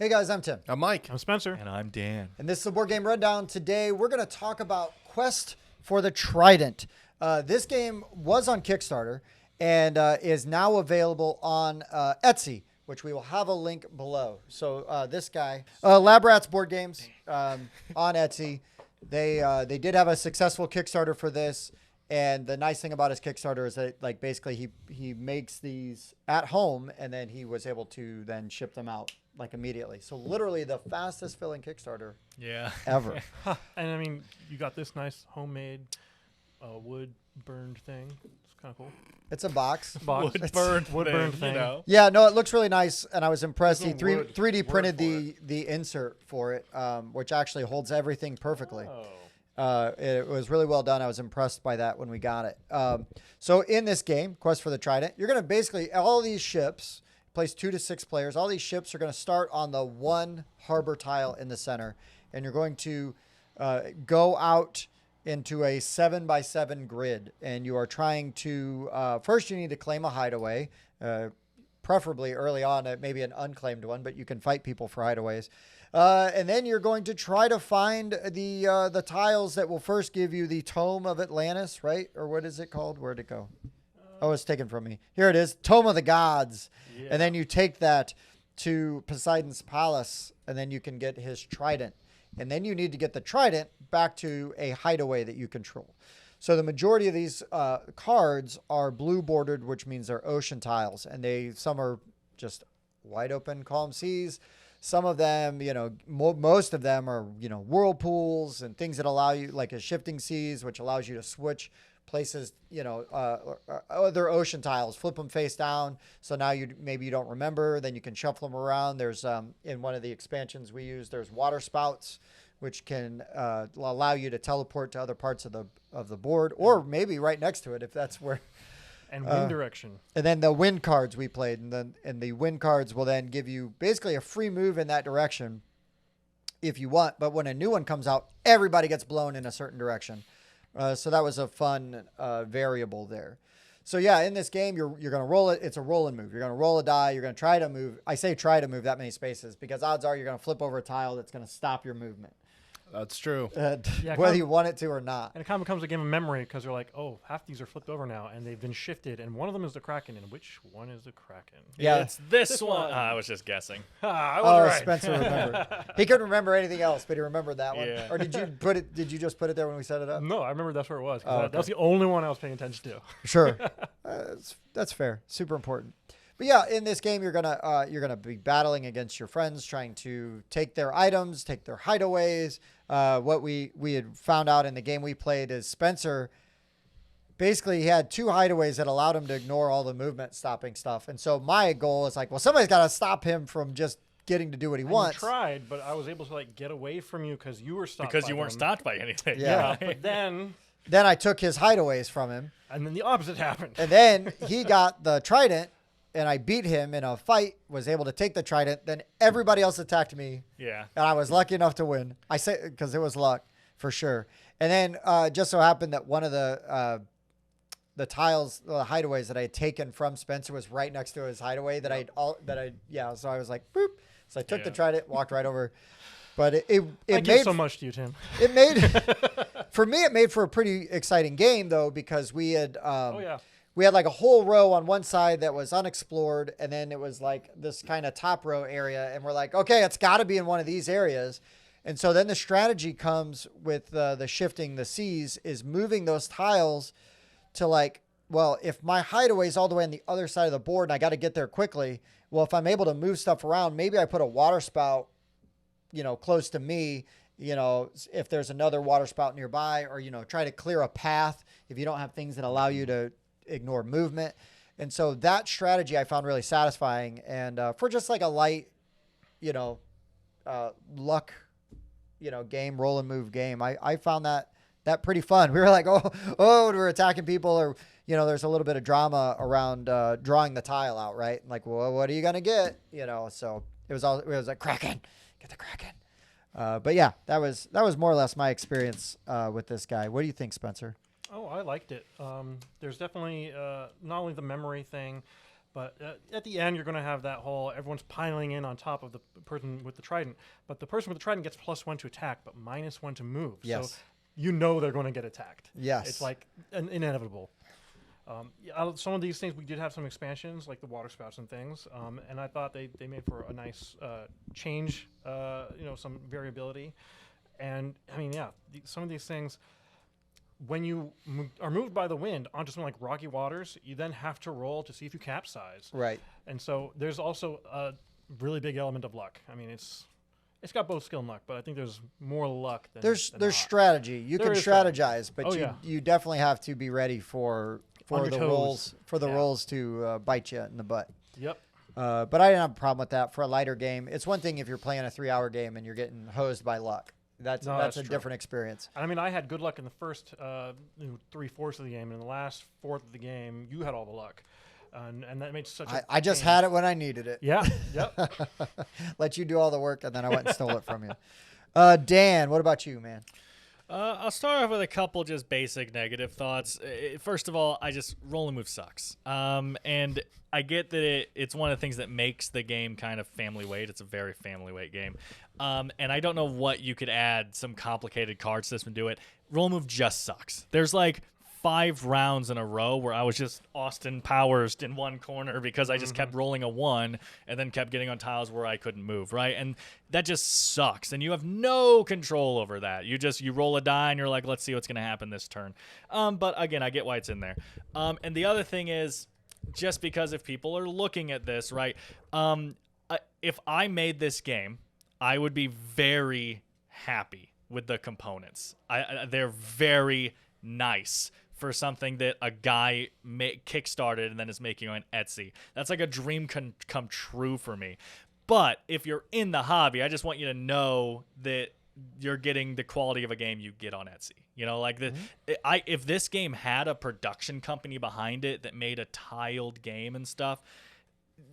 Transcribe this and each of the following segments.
Hey guys, I'm Tim. I'm Mike. I'm Spencer. And I'm Dan. And this is the Board Game Rundown. Today we're going to talk about Quest for the Trident. This game was on Kickstarter and is now available on Etsy, which we will have a link below. So this guy, Lab Rats Board Games on Etsy, they did have a successful Kickstarter for this. And the nice thing about his Kickstarter is that, like, basically he makes these at home and then he was able to then ship them out like immediately. So literally the fastest filling Kickstarter ever. And I mean, you got this nice homemade wood burned thing. It's kind of cool. It's a box. Wood burned thing. You know? Yeah, no, it looks really nice, and I was impressed. He There's a 3D word printed for the insert for it, which actually holds everything perfectly. Oh. It was really well done. I was impressed by that when we got it. So in this game, Quest for the Trident, you're going to basically, all these ships, plays 2 to 6 players. All these ships are going to start on the one harbor tile in the center, and you're going to go out into a 7x7 grid, and you are trying to, first you need to claim a hideaway, preferably early on, maybe an unclaimed one, but you can fight people for hideaways. And then you're going to try to find the tiles that will first give you the Tome of Atlantis, right? Or what is it called? Where'd it go? Oh, it's taken from me. Here it is, Tome of the Gods. Yeah. And then you take that to Poseidon's palace, and then you can get his trident. And then you need to get the trident back to a hideaway that you control. So the majority of these cards are blue bordered, which means they're ocean tiles. And some are just wide open, calm seas. Some of them, most of them are, whirlpools and things that allow you, like a shifting seas, which allows you to switch places, other ocean tiles, flip them face down. So now maybe you don't remember, then you can shuffle them around. There's, in one of the expansions we use, there's water spouts, which can allow you to teleport to other parts of the board, or maybe right next to it if that's where. And wind direction. And then the wind cards we played, and the wind cards will then give you basically a free move in that direction if you want. But when a new one comes out, everybody gets blown in a certain direction. So that was a fun variable there. So yeah, in this game, you're going to roll it. It's a roll and move. You're going to roll a die. You're going to try to move. I say try to move that many spaces because odds are you're going to flip over a tile that's going to stop your movement. That's true. Whether you want it to or not. And it kind of becomes a game of memory because you're like, oh, half these are flipped over now and they've been shifted. And one of them is the Kraken. And which one is the Kraken? Yeah, it's this one. I was just guessing. I was right. Spencer remembered. He couldn't remember anything else, but he remembered that one. Yeah. Or did you put it? Did you just put it there when we set it up? No, I remember that's where it was. Oh, okay. That's the only one I was paying attention to. Sure, that's fair. Super important. But yeah, in this game, you're gonna be battling against your friends, trying to take their items, take their hideaways. What we had found out in the game we played is Spencer. Basically, he had 2 hideaways that allowed him to ignore all the movement stopping stuff. And so my goal is like, well, somebody's got to stop him from just getting to do what he wants. I tried, but I was able to get away from you because you were stopped. Because you weren't stopped by anything. Yeah. But then I took his hideaways from him. And then the opposite happened. And then he got the trident. And I beat him in a fight, was able to take the trident. Then everybody else attacked me. Yeah. And I was lucky enough to win. I say because it was luck for sure. And then just so happened that one of the tiles, the hideaways that I had taken from Spencer was right next to his hideaway So I was like, boop. So I took the trident, walked right over. But it give so much to you, Tim. It made for me. It made for a pretty exciting game though because we had. We had like a whole row on one side that was unexplored, and then it was like this kind of top row area, and we're like, okay, it's got to be in one of these areas. And so then the strategy comes with the shifting the seas is moving those tiles to well, if my hideaway is all the way on the other side of the board and I got to get there quickly, well, if I'm able to move stuff around, maybe I put a water spout, close to me, if there's another water spout nearby, or, try to clear a path if you don't have things that allow you to ignore movement. And so that strategy I found really satisfying, and for just like a light luck game, roll and move game, I found that pretty fun. We were like, we're attacking people, or there's a little bit of drama around drawing the tile out, right? And like, well, what are you gonna get? So it was like Kraken, get the Kraken. But yeah, that was more or less my experience with this guy. What do you think, Spencer? Oh, I liked it. There's definitely not only the memory thing, But at the end, you're going to have that whole everyone's piling in on top of the person with the trident. But the person with the trident gets +1 to attack, but -1 to move. Yes. So you know they're going to get attacked. Yes. It's like inevitable. Some of these things, we did have some expansions, like the water spouts and things. And I thought they made for a nice change, some variability. And, I mean, yeah, some of these things, when you are moved by the wind onto something like rocky waters, you then have to roll to see if you capsize. Right. And so there's also a really big element of luck. I mean, it's got both skill and luck, but I think there's more luck than There's not. strategy. You There can is strategize, but Oh, yeah. you definitely have to be ready for On your the toes. rolls to bite you in the butt. Yep. But I didn't have a problem with that for a lighter game. It's one thing if you're playing a 3-hour game and you're getting hosed by luck. That's a true. different experience. I mean, I had good luck in the first 3/4 of the game, and in the last fourth of the game, you had all the luck, and that made such a I just change. had it when I needed it. Yeah. Yep. Let you do all the work, and then I went and stole it from you. Dan, what about you, man? I'll start off with a couple just basic negative thoughts. First of all, roll and move sucks. And I get that it's one of the things that makes the game kind of family weight. It's a very family weight game. And I don't know what you could add some complicated card system to it. Roll and move just sucks. There's like 5 rounds in a row where I was just Austin Powers in one corner because I just kept rolling a 1 and then kept getting on tiles where I couldn't move, right? And that just sucks. And you have no control over that. You roll a die and you're like, let's see what's going to happen this turn. But again, I get why it's in there. And the other thing is, just because if people are looking at this, right, if I made this game, I would be very happy with the components. They're very nice for something that a guy kickstarted and then is making on Etsy. That's like a dream come true for me. But if you're in the hobby, I just want you to know that you're getting the quality of a game you get on Etsy. You know, like if this game had a production company behind it that made a tiled game and stuff,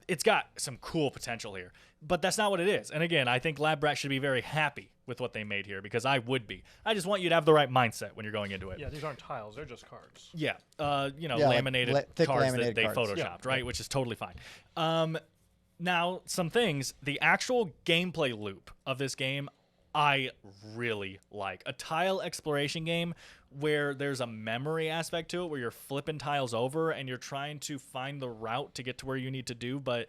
it's got some cool potential here. But that's not what it is. And again, I think Lab Rat should be very happy with what they made here because I would be. I just want you to have the right mindset when you're going into it. Yeah, these aren't tiles; they're just cards. Yeah, thick laminated cards laminated that they cards. photoshopped, right? Which is totally fine. Now, some things. The actual gameplay loop of this game, I really like. A tile exploration game where there's a memory aspect to it, where you're flipping tiles over and you're trying to find the route to get to where you need to do, but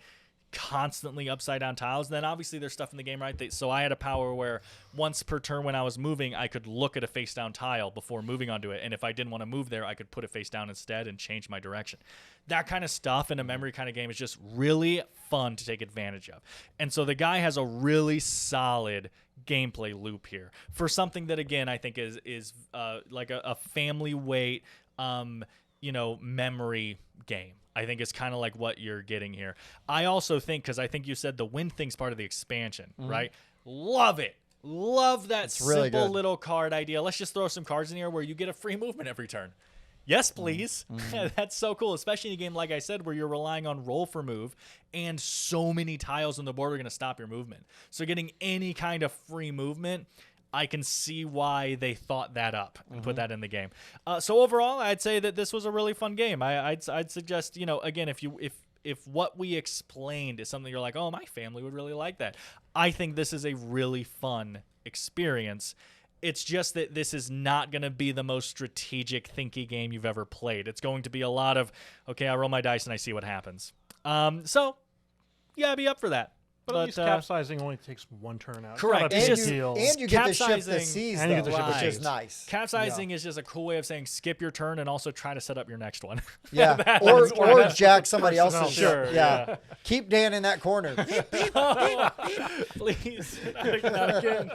constantly upside down tiles. And then obviously there's stuff in the game, right? So I had a power where once per turn when I was moving, I could look at a face down tile before moving onto it. And if I didn't want to move there, I could put it face down instead and change my direction. That kind of stuff in a memory kind of game is just really fun to take advantage of. And so the guy has a really solid gameplay loop here for something that, again, I think is like a family weight, memory game. I think it's kind of like what you're getting here. I also think, because I think you said the wind thing's part of the expansion, right? Love it. Love that really simple good. little card idea. Let's just throw some cards in here where you get a free movement every turn. Yes, please. That's so cool, especially in a game, like I said, where you're relying on roll for move, and so many tiles on the board are going to stop your movement. So getting any kind of free movement, I can see why they thought that up and put that in the game. So overall, I'd say that this was a really fun game. I'd suggest, again, if what we explained is something you're like, oh, my family would really like that, I think this is a really fun experience. It's just that this is not going to be the most strategic, thinky game you've ever played. It's going to be a lot of, okay, I roll my dice and I see what happens. So, yeah, I'd be up for that. But at least capsizing only takes 1 turn out. Correct. It's And not a It's big you, deal. and you get the ship Capsizing- the seas, and you get though, the ship the which is seas. nice. Capsizing is just a cool way of saying skip your turn and also try to set up your next one. Yeah, or that's jack somebody personnel. else's Sure, ship. yeah. Keep Dan in that corner. Please, not again.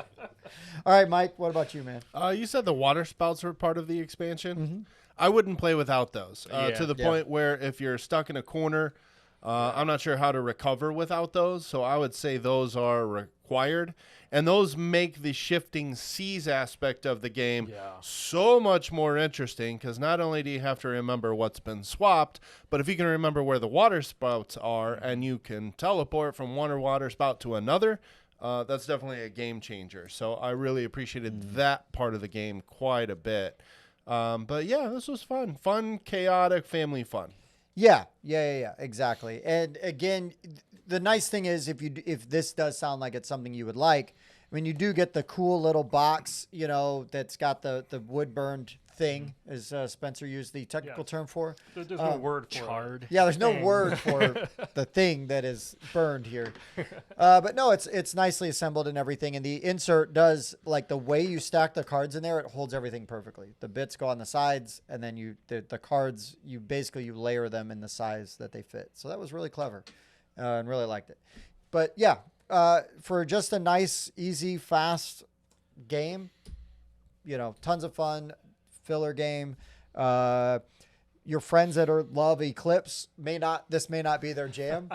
All right, Mike, what about you, man? You said the water spouts were part of the expansion. I wouldn't play without those to the point where if you're stuck in a corner, I'm not sure how to recover without those. So I would say those are required. And those make the shifting seas aspect of the game so much more interesting because not only do you have to remember what's been swapped, but if you can remember where the water spouts are and you can teleport from one water spout to another, that's definitely a game changer. So I really appreciated that part of the game quite a bit. But yeah, this was fun. Fun, chaotic, family fun. Yeah, exactly. And again, the nice thing is if this does sound like it's something you would like, I mean, you do get the cool little box, you know, that's got the wood burned thing, as Spencer used the technical term for. There's no word for charred. Yeah, there's no word for the thing that is burned here. But no, it's nicely assembled and everything. And the insert does, like, the way you stack the cards in there, it holds everything perfectly. The bits go on the sides, and then the cards, you layer them in the size that they fit. So that was really clever, and really liked it. But yeah, for just a nice, easy, fast game, you know, tons of fun. Filler game. Your friends that love Eclipse this may not be their jam.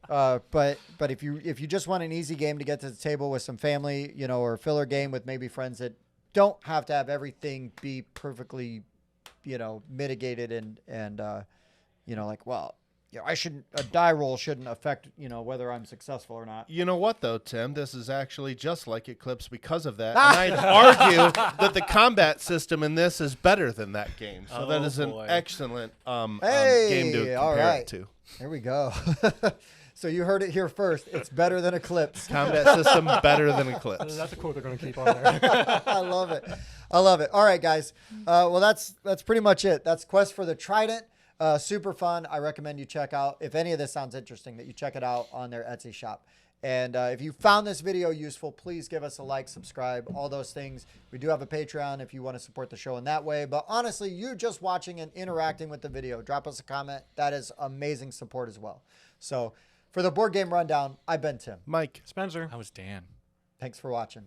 But if you just want an easy game to get to the table with some family, you know, or a filler game with maybe friends that don't have to have everything be perfectly, you know, mitigated and you know, like, well, you know, a die roll shouldn't affect, you know, whether I'm successful or not. You know what, though, Tim? This is actually just like Eclipse because of that. And I'd argue that the combat system in this is better than that game. So that is an excellent game to compare it to. There we go. So you heard it here first. It's better than Eclipse. Combat system better than Eclipse. That's a quote they're going to keep on there. I love it. All right, guys. Well, that's pretty much it. That's Quest for the Trident. Super fun. I recommend you check out, if any of this sounds interesting, that you check it out on their Etsy shop. And if you found this video useful, please give us a like, subscribe, all those things. We do have a Patreon if you want to support the show in that way. But honestly, you just watching and interacting with the video, drop us a comment. That is amazing support as well. So for the Board Game Rundown, I've been Tim. Mike. Spencer. I was Dan. Thanks for watching.